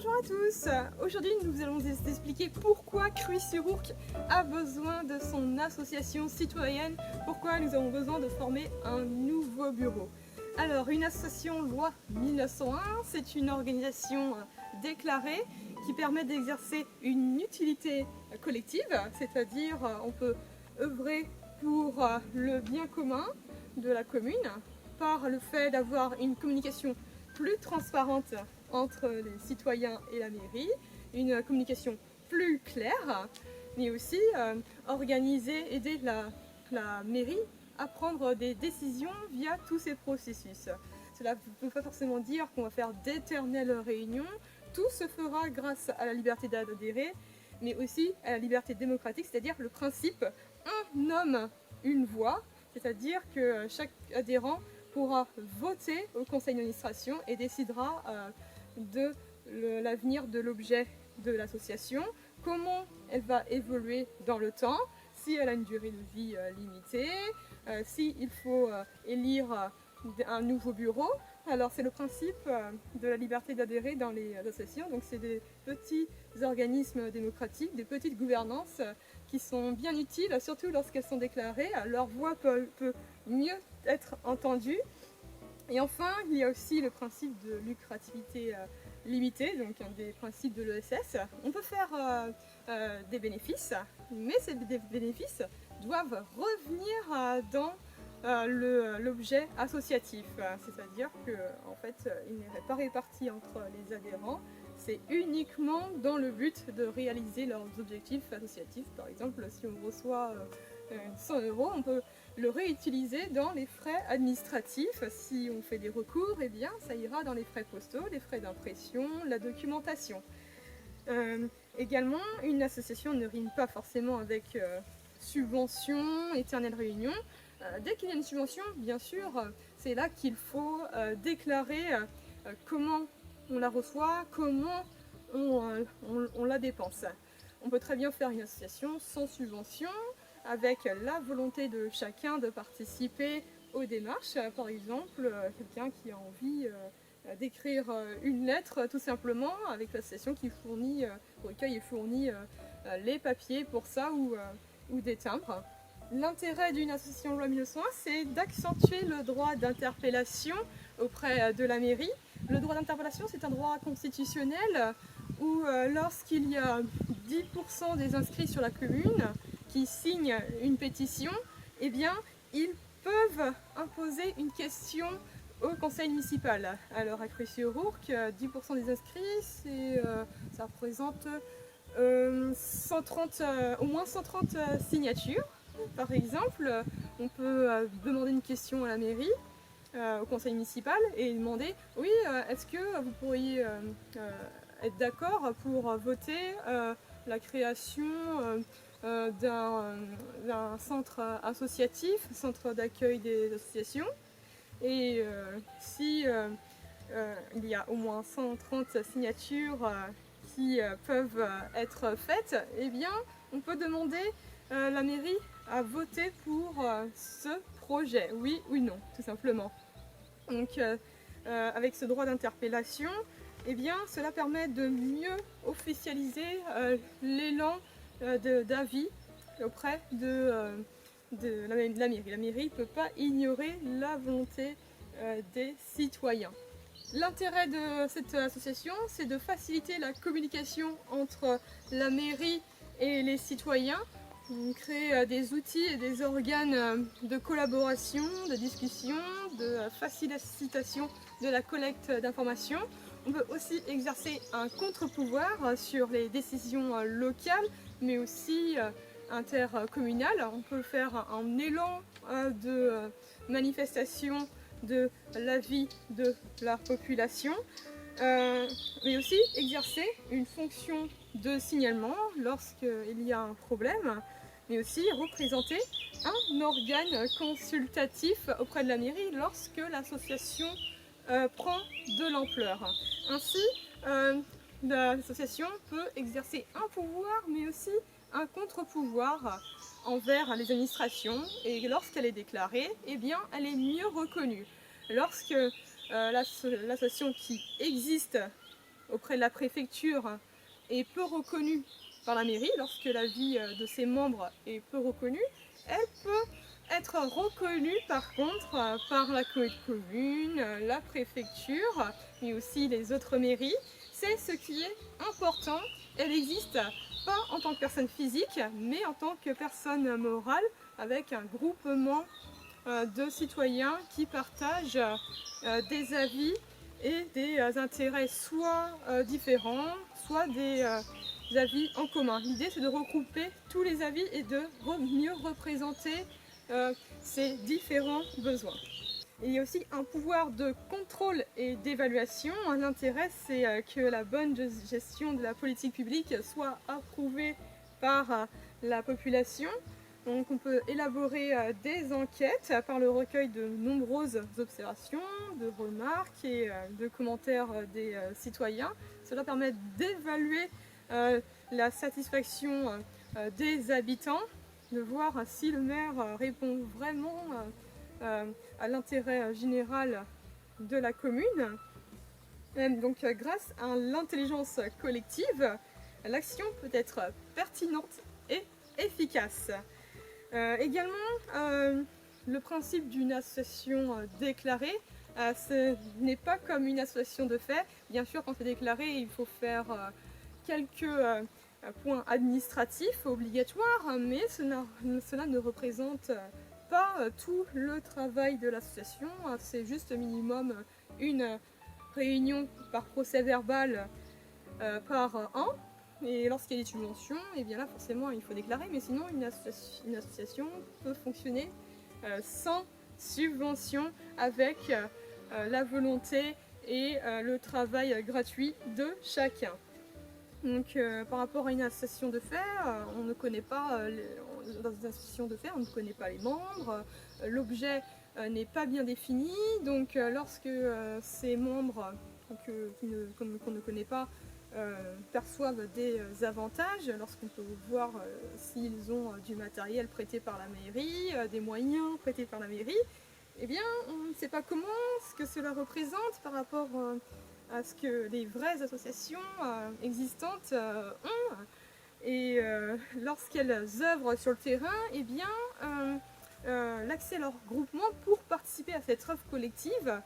Bonjour à tous. Aujourd'hui nous allons vous expliquer pourquoi Cruy-sur-Ourcq a besoin de son association citoyenne, pourquoi nous avons besoin de former un nouveau bureau. Alors une association loi 1901, c'est une organisation déclarée qui permet d'exercer une utilité collective, c'est-à-dire on peut œuvrer pour le bien commun de la commune par le fait d'avoir une communication plus transparente entre les citoyens et la mairie, une communication plus claire, mais aussi aider la mairie à prendre des décisions via tous ces processus. Cela ne veut pas forcément dire qu'on va faire d'éternelles réunions, tout se fera grâce à la liberté d'adhérer, mais aussi à la liberté démocratique, c'est-à-dire le principe un homme, une voix, c'est-à-dire que chaque adhérent pourra voter au conseil d'administration et décidera de l'avenir de l'objet de l'association, comment elle va évoluer dans le temps, si elle a une durée de vie limitée, s'il faut élire un nouveau bureau. Alors c'est le principe de la liberté d'adhérer dans les associations, donc c'est des petits organismes démocratiques, des petites gouvernances qui sont bien utiles, surtout lorsqu'elles sont déclarées, leur voix peut mieux être entendue. Et enfin, il y a aussi le principe de lucrativité limitée, donc un des principes de l'ESS. On peut faire des bénéfices, mais ces bénéfices doivent revenir dans l'objet associatif, c'est-à-dire qu'en fait, il n'est pas réparti entre les adhérents, c'est uniquement dans le but de réaliser leurs objectifs associatifs. Par exemple, si on reçoit 100 €, on peut le réutiliser dans les frais administratifs. Si on fait des recours, eh bien, ça ira dans les frais postaux, les frais d'impression, la documentation. Également, une association ne rime pas forcément avec subvention, éternelle réunion. Dès qu'il y a une subvention, bien sûr, c'est là qu'il faut déclarer comment on la reçoit, comment on la dépense. On peut très bien faire une association sans subvention, avec la volonté de chacun de participer aux démarches. Par exemple, quelqu'un qui a envie d'écrire une lettre tout simplement, avec l'association qui fournit, pour lequel il fournit les papiers pour ça ou des timbres. L'intérêt d'une association loi 1901, c'est d'accentuer le droit d'interpellation auprès de la mairie. Le droit d'interpellation, c'est un droit constitutionnel où lorsqu'il y a 10% des inscrits sur la commune qui signent une pétition, eh bien, ils peuvent imposer une question au conseil municipal. Alors à Cruy-sur-Ourcq, 10% des inscrits, ça représente au moins 130 signatures. Par exemple, on peut demander une question à la mairie, au conseil municipal, et demander « Oui, est-ce que vous pourriez être d'accord pour voter la création d'un centre associatif, centre d'accueil des associations ?» Et si il y a au moins 130 signatures qui peuvent être faites, eh bien, on peut demander la mairie à voter pour ce projet, oui ou non, tout simplement. Donc, avec ce droit d'interpellation, eh bien, cela permet de mieux officialiser l'élan d'avis auprès de la mairie. La mairie ne peut pas ignorer la volonté des citoyens. L'intérêt de cette association, c'est de faciliter la communication entre la mairie et les citoyens. On crée des outils et des organes de collaboration, de discussion, de facilitation de la collecte d'informations. On peut aussi exercer un contre-pouvoir sur les décisions locales, mais aussi intercommunales. On peut faire un élan de manifestation de l'avis de la population, mais aussi exercer une fonction de signalement lorsqu'il y a un problème, mais aussi représenter un organe consultatif auprès de la mairie lorsque l'association prend de l'ampleur. Ainsi, l'association peut exercer un pouvoir, mais aussi un contre-pouvoir envers les administrations, et lorsqu'elle est déclarée, eh bien, elle est mieux reconnue. Lorsque l'association qui existe auprès de la préfecture est peu reconnue par la mairie, lorsque la vie de ses membres est peu reconnue, elle peut être reconnue par contre par la commune, la préfecture, mais aussi les autres mairies. C'est ce qui est important. Elle n'existe pas en tant que personne physique, mais en tant que personne morale, avec un groupement de citoyens qui partagent des avis et des intérêts soit différents, soit des avis en commun. L'idée, c'est de regrouper tous les avis et de mieux représenter ces différents besoins. Et il y a aussi un pouvoir de contrôle et d'évaluation. L'intérêt, c'est que la bonne gestion de la politique publique soit approuvée par la population. Donc on peut élaborer des enquêtes par le recueil de nombreuses observations, de remarques et de commentaires des citoyens. Cela permet d'évaluer la satisfaction des habitants, de voir si le maire répond vraiment à l'intérêt général de la commune. Donc grâce à l'intelligence collective, l'action peut être pertinente et efficace. Également, le principe d'une association déclarée, ce n'est pas comme une association de fait. Bien sûr, quand c'est déclaré, il faut faire quelques points administratifs obligatoires, mais cela ne représente pas tout le travail de l'association. C'est juste minimum une réunion par procès verbal par an. Et lorsqu'il y a des subventions, et bien là forcément il faut déclarer, mais sinon une association peut fonctionner sans subvention, avec la volonté et le travail gratuit de chacun. Donc par rapport à une association de fait, on ne connaît pas, dans une association de fait, on ne connaît pas les membres, l'objet n'est pas bien défini, donc lorsque ces membres qu'on ne connaît pas perçoivent des avantages, lorsqu'on peut voir s'ils ont du matériel prêté par la mairie, des moyens prêtés par la mairie, eh bien on ne sait pas ce que cela représente par rapport à ce que les vraies associations existantes ont. Et lorsqu'elles œuvrent sur le terrain, eh bien l'accès à leur groupement pour participer à cette œuvre collective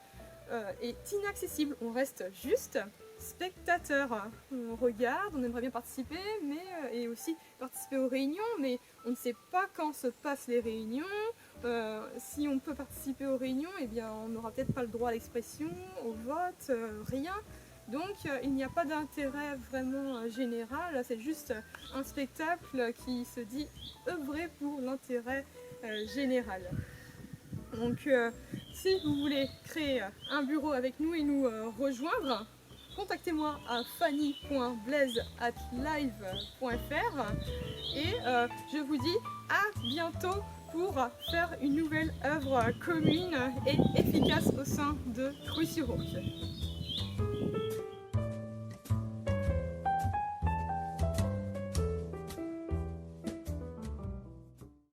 est inaccessible. On reste juste spectateur. On regarde, on aimerait bien participer, et aussi participer aux réunions, mais on ne sait pas quand se passent les réunions. Si on peut participer aux réunions, eh bien on n'aura peut-être pas le droit à l'expression, au vote, rien. Donc il n'y a pas d'intérêt vraiment général, c'est juste un spectacle qui se dit œuvrer pour l'intérêt général. Donc si vous voulez créer un bureau avec nous et nous rejoindre, contactez-moi à fanny.blaise@live.fr et je vous dis à bientôt pour faire une nouvelle œuvre commune et efficace au sein de Cruy-sur-Ourcq.